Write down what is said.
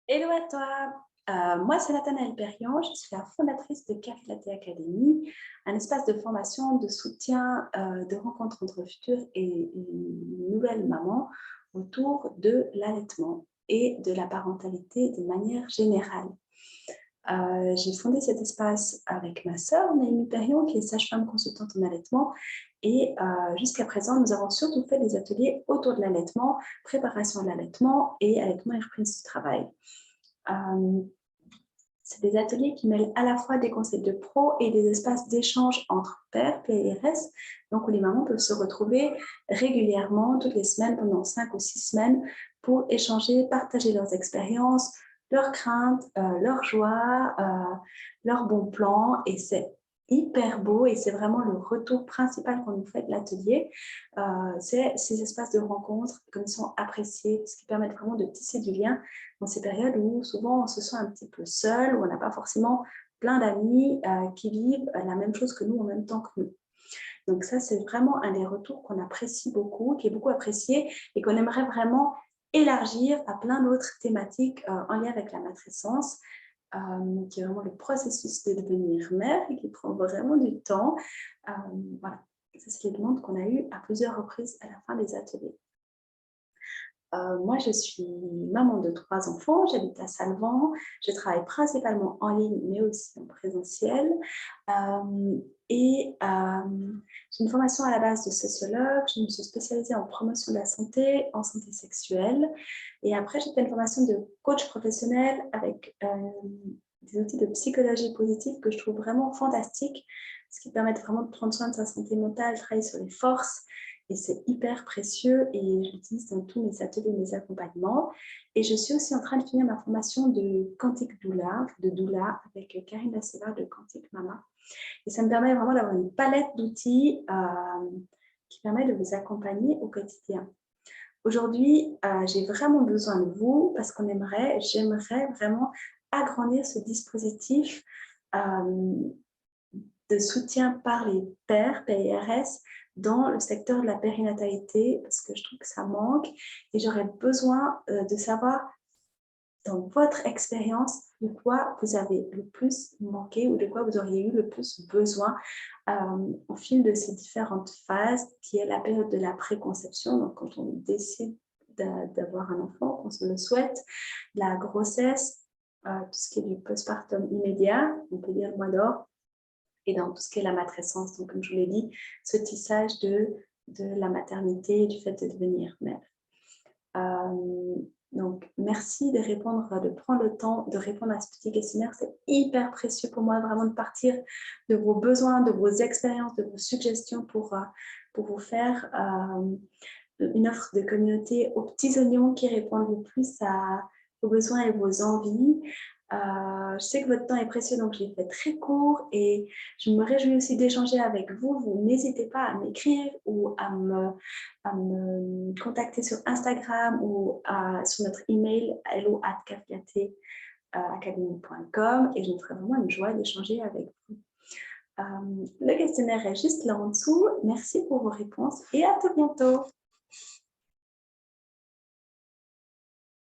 Hello à toi. Moi, c'est Nathanaëlle Perriand, je suis la fondatrice de Café Academy, un espace de formation, de soutien, de rencontre entre futures et nouvelles mamans autour de l'allaitement et de la parentalité de manière générale. J'ai fondé cet espace avec ma sœur, Naomi Perriand, qui est sage-femme consultante en allaitement. Et jusqu'à présent, nous avons surtout fait des ateliers autour de l'allaitement, préparation à l'allaitement et allaitement et reprise du travail. C'est des ateliers qui mêlent à la fois des conseils de pro et des espaces d'échange entre pairs, PRS, donc où les mamans peuvent se retrouver régulièrement, toutes les semaines, pendant 5 ou 6 semaines, pour échanger, partager leurs expériences, leurs craintes, leurs joies, leurs bons plans. Et c'est hyper beau et c'est vraiment le retour principal qu'on nous fait de l'atelier. C'est ces espaces de rencontre, comme ils sont appréciés, ce qui permet vraiment de tisser du lien dans ces périodes où souvent on se sent un petit peu seul, où on n'a pas forcément plein d'amis qui vivent la même chose que nous en même temps que nous. Donc ça, c'est vraiment un des retours qu'on apprécie beaucoup, qui est beaucoup apprécié et qu'on aimerait vraiment élargir à plein d'autres thématiques en lien avec la matrescence, qui est vraiment le processus de devenir mère et qui prend vraiment du temps. Voilà, ça, c'est les demandes qu'on a eues à plusieurs reprises à la fin des ateliers. Moi, je suis maman de 3 enfants, j'habite à Salvan, je travaille principalement en ligne, mais aussi en présentiel. J'ai une formation à la base de sociologue, je me suis spécialisée en promotion de la santé, en santé sexuelle. Et après, j'ai fait une formation de coach professionnel avec des outils de psychologie positive que je trouve vraiment fantastiques, ce qui permet vraiment de prendre soin de sa santé mentale, travailler sur les forces. Et c'est hyper précieux et je l'utilise dans tous mes ateliers, mes accompagnements. Et je suis aussi en train de finir ma formation de Quantique Doula, avec Karine Lasseva de Quantique Mama. Et ça me permet vraiment d'avoir une palette d'outils qui permet de vous accompagner au quotidien. Aujourd'hui, j'ai vraiment besoin de vous parce j'aimerais vraiment agrandir ce dispositif de soutien par les pairs, PRS, dans le secteur de la périnatalité, parce que je trouve que ça manque et j'aurais besoin de savoir, dans votre expérience, de quoi vous avez le plus manqué ou de quoi vous auriez eu le plus besoin au fil de ces différentes phases, qui est la période de la préconception, donc quand on décide d'avoir un enfant, qu'on se le souhaite, la grossesse, tout ce qui est du postpartum immédiat, on peut dire le mois d'or, et dans tout ce qui est la matrescence. Donc, comme je vous l'ai dit, ce tissage de la maternité et du fait de devenir mère. Donc, merci de prendre le temps de répondre à ce petit questionnaire. C'est hyper précieux pour moi vraiment de partir de vos besoins, de vos expériences, de vos suggestions pour vous faire une offre de communauté aux petits oignons qui répondent le plus à vos besoins et vos envies. Je sais que votre temps est précieux, donc je l'ai fait très court et je me réjouis aussi d'échanger avec vous. Vous n'hésitez pas à m'écrire ou à me contacter sur Instagram ou sur notre email hello@cafiateacademy.com et je me ferai vraiment une joie d'échanger avec vous. Le questionnaire est juste là en dessous. Merci pour vos réponses et à tout bientôt.